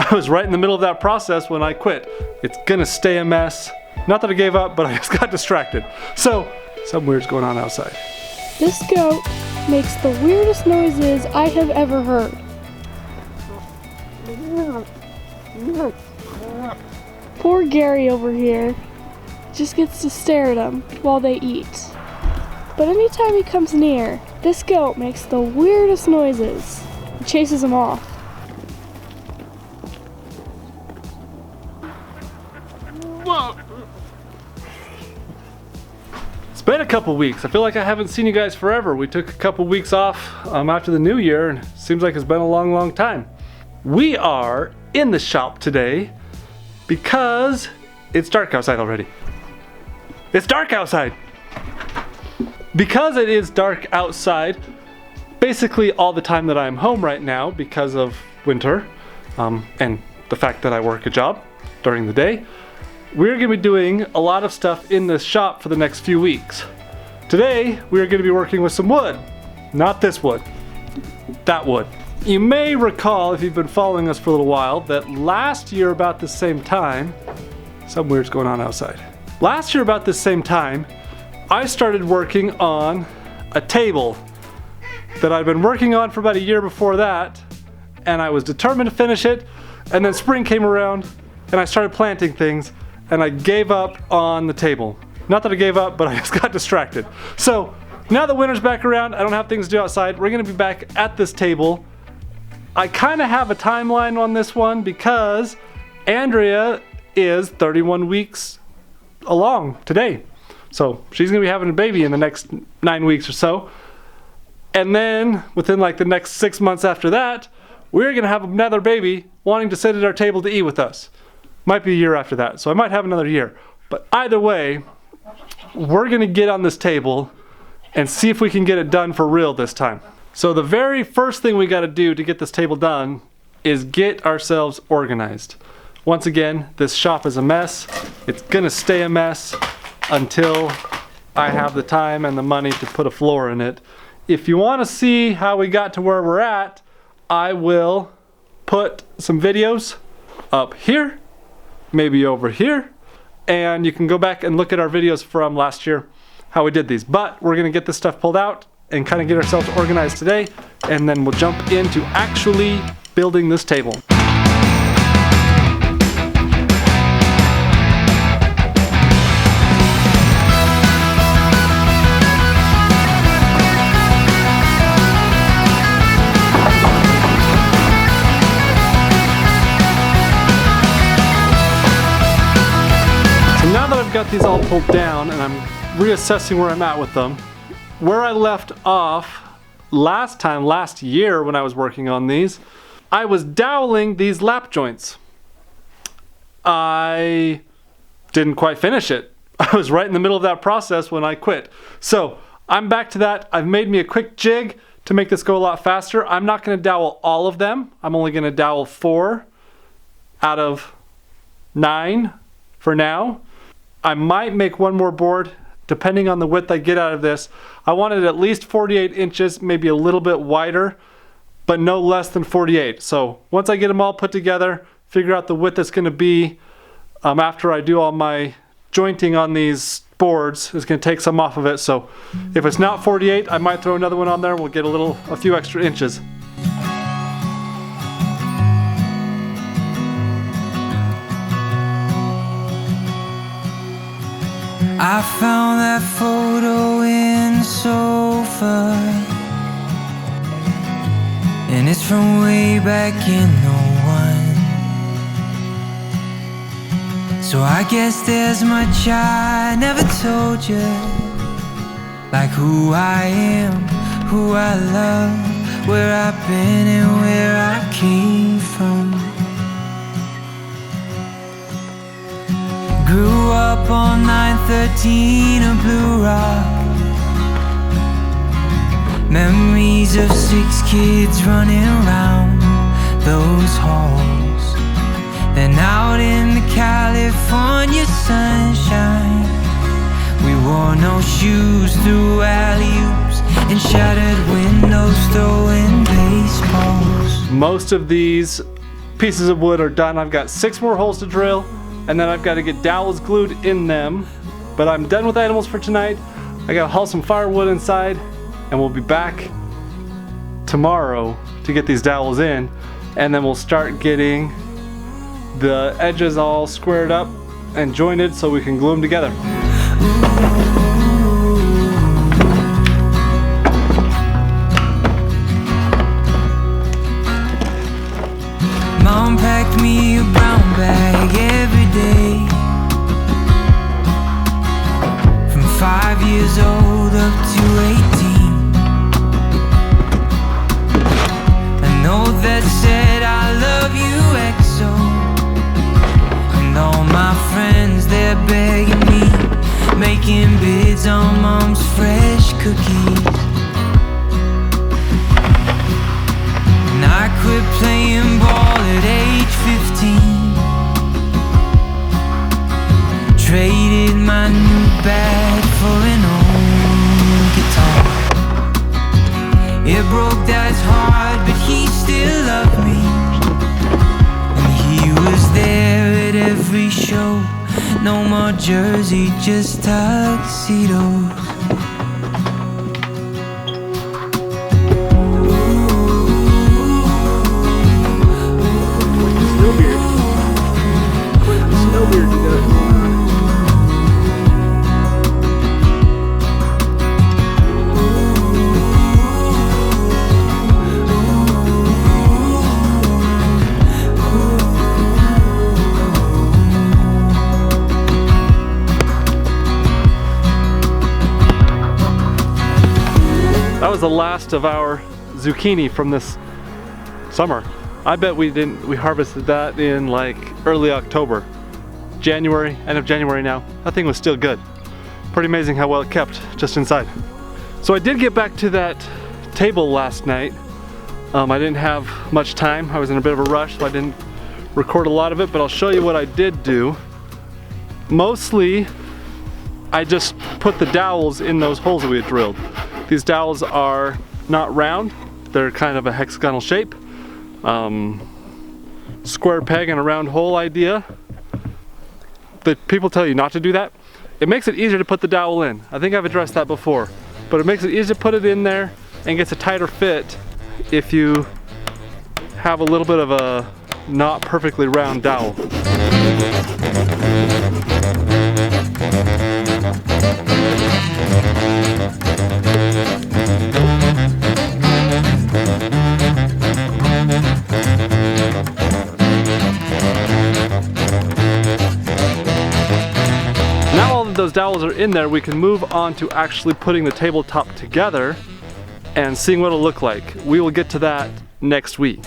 I was right in the middle of that process when I quit. It's gonna stay a mess. Not that I gave up, but I just got distracted. So, something weird's going on outside. This goat makes the weirdest noises I have ever heard. Poor Gary over here just gets to stare at him while they eat. But anytime he comes near, this goat makes the weirdest noises and chases him off. It's been a couple weeks. I feel like I haven't seen you guys forever. We took a couple weeks off after the new year, and it seems like it's been a long, long time. We are in the shop today because it's dark outside already. It's dark outside! Because it is dark outside, basically all the time that I'm home right now because of winter and the fact that I work a job during the day, we're going to be doing a lot of stuff in this shop for the next few weeks. Today, we're going to be working with some wood. Not this wood. That wood. You may recall, if you've been following us for a little while, that last year about the same time, something weird's going on outside. Last year about the same time, I started working on a table that I'd been working on for about a year before that, and I was determined to finish it, and then spring came around, and I started planting things, and I gave up on the table. Not that I gave up, but I just got distracted. So now that winter's back around, I don't have things to do outside, we're gonna be back at this table. I kind of have a timeline on this one because Andrea is 31 weeks along today. So she's gonna be having a baby in the next 9 weeks or so. And then within like the next 6 months after that, we're gonna have another baby wanting to sit at our table to eat with us. Might be a year after that, so I might have another year. But either way, we're gonna get on this table and see if we can get it done for real this time. So the very first thing we gotta do to get this table done is get ourselves organized. Once again, this shop is a mess. It's gonna stay a mess until I have the time and the money to put a floor in it. If you wanna see how we got to where we're at, I will put some videos up here, maybe over here, and you can go back and look at our videos from last year, how we did these. But we're gonna get this stuff pulled out and kind of get ourselves organized today, and then we'll jump into actually building this table. So now that I've got these all pulled down and I'm reassessing where I'm at with them, where I left off last year when I was working on these, I was doweling these lap joints. I didn't quite finish it. I was right in the middle of that process when I quit. So I'm back to that. I've made me a quick jig to make this go a lot faster. I'm not gonna dowel all of them. I'm only gonna dowel 4 out of 9 for now. I might make one more board depending on the width I get out of this. I wanted at least 48 inches, maybe a little bit wider, but no less than 48. So once I get them all put together, figure out the width it's gonna be after I do all my jointing on these boards, it's gonna take some off of it. So if it's not 48, I might throw another one on there. We'll get a few extra inches. I found that photo in the sofa, and it's from way back in '01. So I guess there's much I never told you, like who I am, who I love, where I've been and where I came from. Grew up on 913 of Blue Rock. Memories of 6 kids running around those halls. Then out in the California sunshine, we wore no shoes through alley-oops and shattered windows throwing baseballs. Most of these pieces of wood are done. I've got 6 more holes to drill, and then I've got to get dowels glued in them. But I'm done with animals for tonight. I gotta haul some firewood inside, and we'll be back tomorrow to get these dowels in, and then we'll start getting the edges all squared up and jointed so we can glue them together. Mom packed me a brown bag every day, from 5 years old up to 18. A note that said I love you XO, and all my friends, they're begging me, making bids on Mom's fresh cookies. And I quit playing ball at age 15, traded my new bag for an old guitar. It broke Dad's heart, but he still loved me, and he was there at every show. No more jersey, just tuxedos. That was the last of our zucchini from this summer. I bet we harvested that in like early October. January, end of January now. That thing was still good. Pretty amazing how well it kept just inside. So I did get back to that table last night. I didn't have much time. I was in a bit of a rush, so I didn't record a lot of it, but I'll show you what I did do. Mostly, I just put the dowels in those holes that we had drilled. These dowels are not round, they're kind of a hexagonal shape. Square peg and a round hole idea. The people tell you not to do that. It makes it easier to put the dowel in. I think I've addressed that before, but it makes it easier to put it in there and gets a tighter fit if you have a little bit of a not perfectly round dowel. Now all of those dowels are in there, we can move on to actually putting the tabletop together and seeing what it'll look like. We will get to that next week.